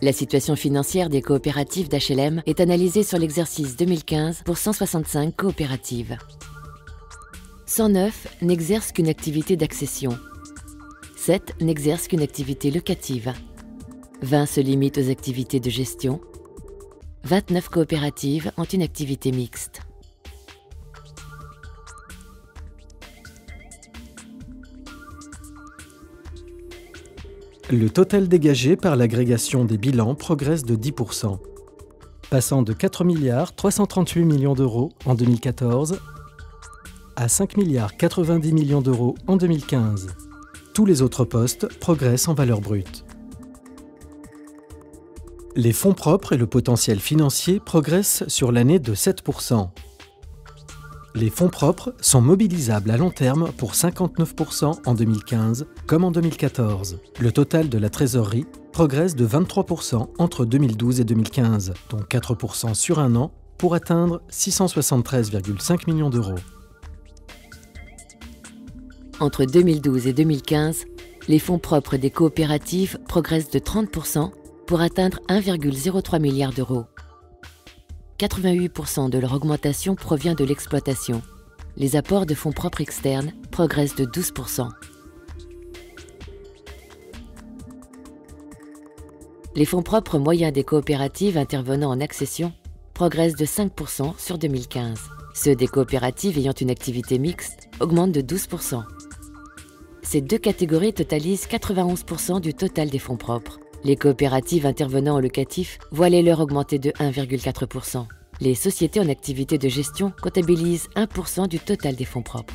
La situation financière des coopératives d'HLM est analysée sur l'exercice 2015 pour 165 coopératives. 109 n'exercent qu'une activité d'accession. 7 n'exercent qu'une activité locative. 20 se limitent aux activités de gestion. 29 coopératives ont une activité mixte. Le total dégagé par l'agrégation des bilans progresse de 10%, passant de 4 338 milliards d'euros en 2014 à 5 90 millions d'euros en 2015. Tous les autres postes progressent en valeur brute. Les fonds propres et le potentiel financier progressent sur l'année de 7%. Les fonds propres sont mobilisables à long terme pour 59% en 2015 comme en 2014. Le total de la trésorerie progresse de 23% entre 2012 et 2015, dont 4% sur un an pour atteindre 673,5 millions d'euros. Entre 2012 et 2015, les fonds propres des coopératives progressent de 30% pour atteindre 1,03 milliard d'euros. 88% de leur augmentation provient de l'exploitation. Les apports de fonds propres externes progressent de 12%. Les fonds propres moyens des coopératives intervenant en accession progressent de 5% sur 2015. Ceux des coopératives ayant une activité mixte augmentent de 12%. Ces deux catégories totalisent 91% du total des fonds propres. Les coopératives intervenant en locatif voient les leurs augmenter de 1,4%. Les sociétés en activité de gestion comptabilisent 1% du total des fonds propres.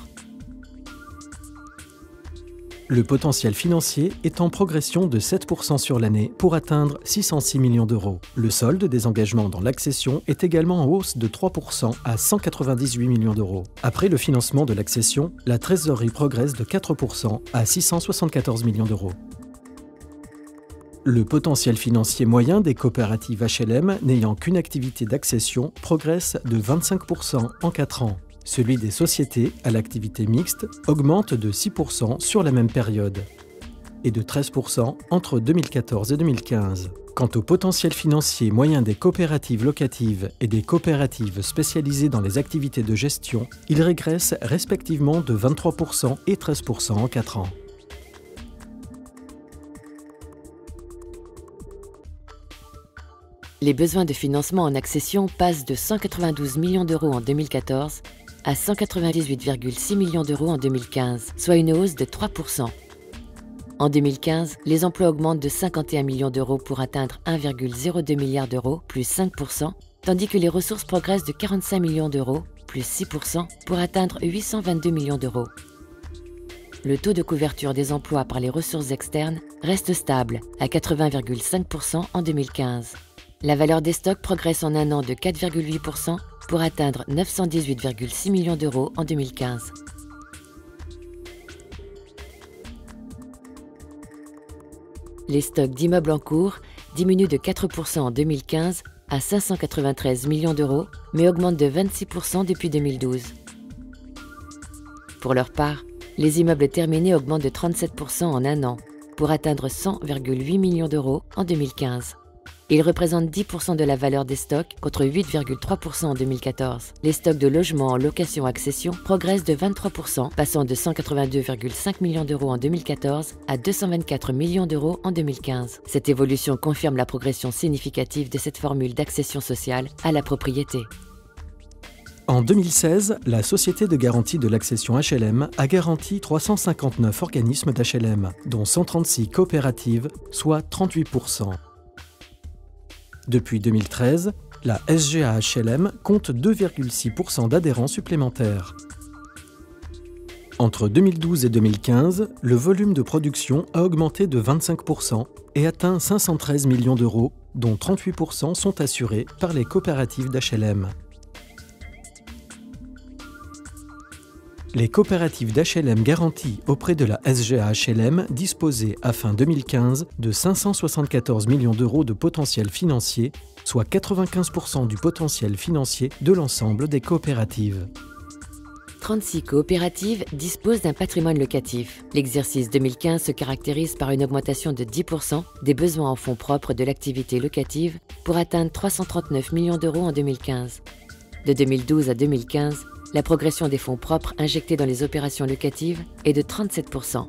Le potentiel financier est en progression de 7% sur l'année pour atteindre 606 millions d'euros. Le solde des engagements dans l'accession est également en hausse de 3% à 198 millions d'euros. Après le financement de l'accession, la trésorerie progresse de 4% à 674 millions d'euros. Le potentiel financier moyen des coopératives HLM n'ayant qu'une activité d'accession progresse de 25% en 4 ans. Celui des sociétés à l'activité mixte augmente de 6% sur la même période et de 13% entre 2014 et 2015. Quant au potentiel financier moyen des coopératives locatives et des coopératives spécialisées dans les activités de gestion, il régresse respectivement de 23% et 13% en 4 ans. Les besoins de financement en accession passent de 192 millions d'euros en 2014 à 198,6 millions d'euros en 2015, soit une hausse de 3%. En 2015, les emplois augmentent de 51 millions d'euros pour atteindre 1,02 milliard d'euros, plus 5%, tandis que les ressources progressent de 45 millions d'euros, plus 6%, pour atteindre 822 millions d'euros. Le taux de couverture des emplois par les ressources externes reste stable, à 80,5% en 2015. La valeur des stocks progresse en un an de 4,8% pour atteindre 918,6 millions d'euros en 2015. Les stocks d'immeubles en cours diminuent de 4% en 2015 à 593 millions d'euros, mais augmentent de 26% depuis 2012. Pour leur part, les immeubles terminés augmentent de 37% en un an, pour atteindre 100,8 millions d'euros en 2015. Ils représentent 10% de la valeur des stocks contre 8,3% en 2014. Les stocks de logements en location-accession progressent de 23%, passant de 182,5 millions d'euros en 2014 à 224 millions d'euros en 2015. Cette évolution confirme la progression significative de cette formule d'accession sociale à la propriété. En 2016, la Société de garantie de l'accession HLM a garanti 359 organismes d'HLM, dont 136 coopératives, soit 38%. Depuis 2013, la SGA HLM compte 2,6% d'adhérents supplémentaires. Entre 2012 et 2015, le volume de production a augmenté de 25% et atteint 513 millions d'euros, dont 38% sont assurés par les coopératives d'HLM. Les coopératives d'HLM garanties auprès de la SGA HLM disposaient à fin 2015 de 574 millions d'euros de potentiel financier, soit 95% du potentiel financier de l'ensemble des coopératives. 36 coopératives disposent d'un patrimoine locatif. L'exercice 2015 se caractérise par une augmentation de 10% des besoins en fonds propres de l'activité locative pour atteindre 339 millions d'euros en 2015. De 2012 à 2015, la progression des fonds propres injectés dans les opérations locatives est de 37%.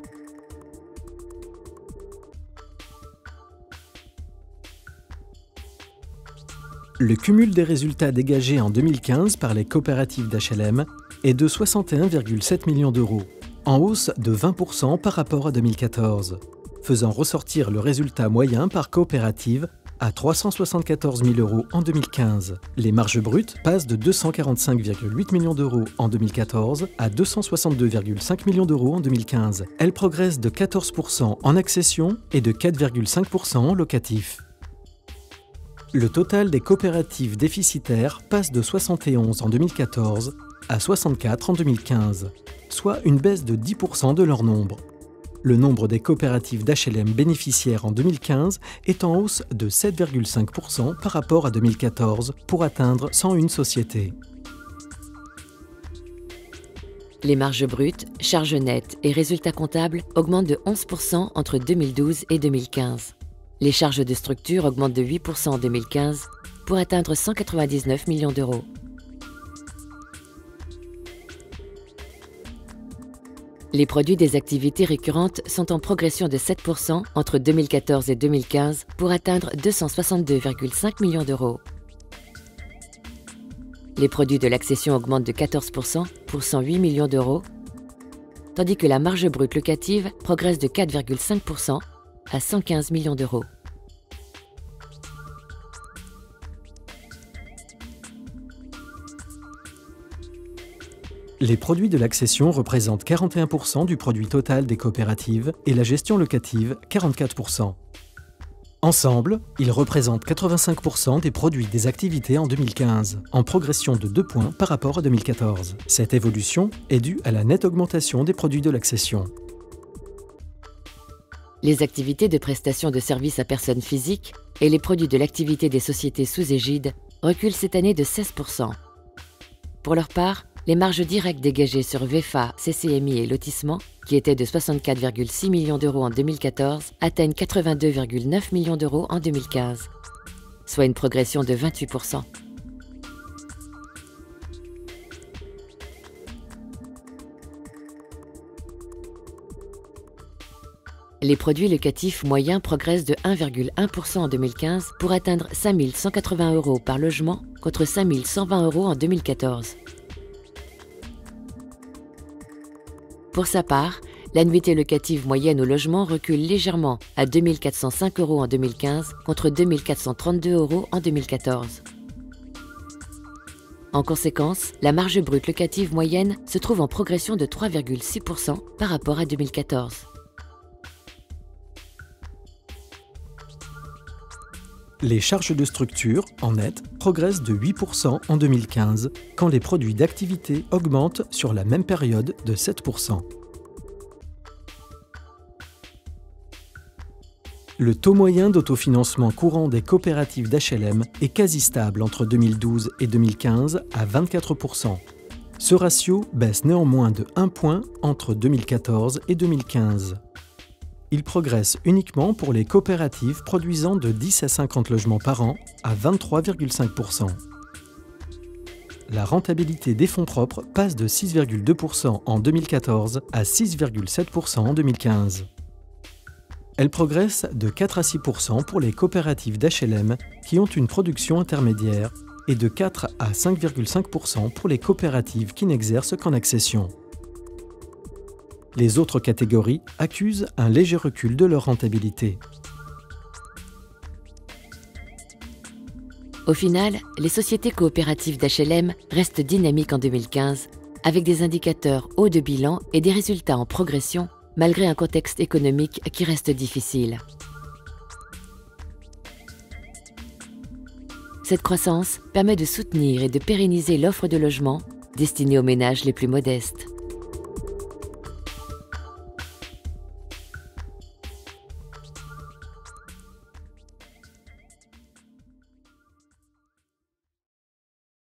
Le cumul des résultats dégagés en 2015 par les coopératives d'HLM est de 61,7 millions d'euros, en hausse de 20% par rapport à 2014, faisant ressortir le résultat moyen par coopérative à 374 000 euros en 2015. Les marges brutes passent de 245,8 millions d'euros en 2014 à 262,5 millions d'euros en 2015. Elles progressent de 14% en accession et de 4,5% en locatif. Le total des coopératives déficitaires passe de 71 en 2014 à 64 en 2015, soit une baisse de 10% de leur nombre. Le nombre des coopératives d'HLM bénéficiaires en 2015 est en hausse de 7,5% par rapport à 2014 pour atteindre 101 sociétés. Les marges brutes, charges nettes et résultats comptables augmentent de 11% entre 2012 et 2015. Les charges de structure augmentent de 8% en 2015 pour atteindre 199 millions d'euros. Les produits des activités récurrentes sont en progression de 7% entre 2014 et 2015 pour atteindre 262,5 millions d'euros. Les produits de l'accession augmentent de 14% pour 108 millions d'euros, tandis que la marge brute locative progresse de 4,5% à 115 millions d'euros. Les produits de l'accession représentent 41% du produit total des coopératives et la gestion locative 44%. Ensemble, ils représentent 85% des produits des activités en 2015, en progression de 2 points par rapport à 2014. Cette évolution est due à la nette augmentation des produits de l'accession. Les activités de prestation de services à personnes physiques et les produits de l'activité des sociétés sous égide reculent cette année de 16%. Pour leur part, les marges directes dégagées sur VEFA, CCMI et lotissement, qui étaient de 64,6 millions d'euros en 2014, atteignent 82,9 millions d'euros en 2015, soit une progression de 28%. Les produits locatifs moyens progressent de 1,1% en 2015 pour atteindre 5 180 euros par logement contre 5 120 euros en 2014. Pour sa part, l'annuité locative moyenne au logement recule légèrement à 2 405 euros en 2015 contre 2 432 euros en 2014. En conséquence, la marge brute locative moyenne se trouve en progression de 3,6% par rapport à 2014. Les charges de structure, en net, progressent de 8% en 2015, quand les produits d'activité augmentent sur la même période de 7%. Le taux moyen d'autofinancement courant des coopératives d'HLM est quasi stable entre 2012 et 2015 à 24%. Ce ratio baisse néanmoins de 1 point entre 2014 et 2015. Il progresse uniquement pour les coopératives produisant de 10 à 50 logements par an à 23,5%. La rentabilité des fonds propres passe de 6,2% en 2014 à 6,7% en 2015. Elle progresse de 4 à 6% pour les coopératives d'HLM qui ont une production intermédiaire et de 4 à 5,5% pour les coopératives qui n'exercent qu'en accession. Les autres catégories accusent un léger recul de leur rentabilité. Au final, les sociétés coopératives d'HLM restent dynamiques en 2015, avec des indicateurs hauts de bilan et des résultats en progression, malgré un contexte économique qui reste difficile. Cette croissance permet de soutenir et de pérenniser l'offre de logements destinée aux ménages les plus modestes.